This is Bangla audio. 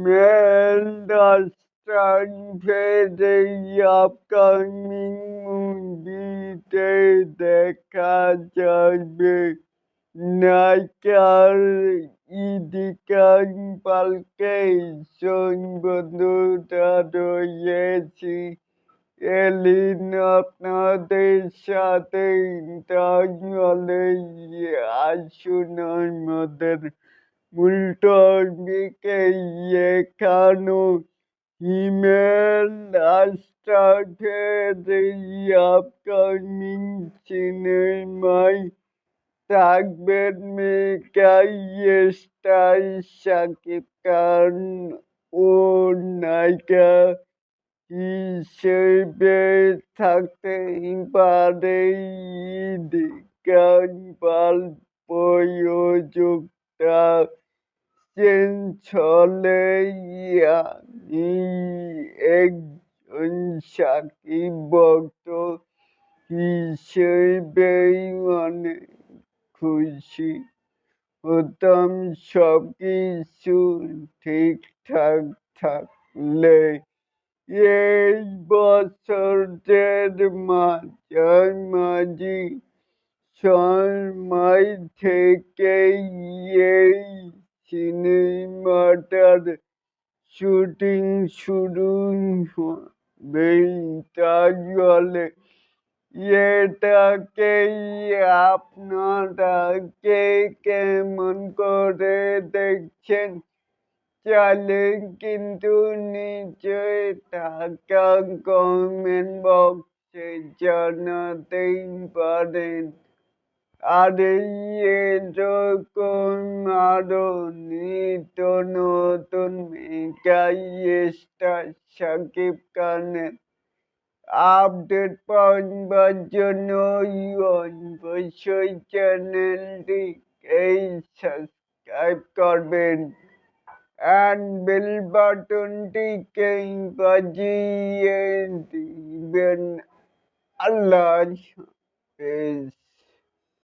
Mel the upcoming মুভিতে দেখা যাবে নায়িকার ইদিকান পালকে বন্ধুরা রয়েছি এলিন আপনাদের সাথে তাহলে আসুন আমাদের মূল টপিকে এখানো হিমেল আস্টাকের আপকামিং সিনেমায় থাকবেন মেকাই স্টার শাকিব খান ও নায়িকা হিসেবে থাকতে পারে ইদিকান পাল প্রযোজকরা চেঞ্জ হলে আমি একজন শাকিব ভক্ত হিসেবেই অনেক খুশি হতাম সবকিছু ঠিকঠাক থাকলে এই বছরের মাঝামাঝি সময় থেকেই এই সিনেমাটার শুটিং শুরু হবে তাহলে এটাকেই আপনারা কে কেমন করে দেখছেন চাইলে কিন্তু নিচে থাকা কমেন্ট বক্সে জানাতেই পারেন আর এরকম আরো নিত্য নতুন মেগাই স্টার শাকিব খানের আপডেট পাওয়ার জন্য অবশ্যই চ্যানেলটি সাবস্ক্রাইব করবেন and bell বাটনটিকে বাজিয়ে দিবেন। আল্লাহ হাফেজ।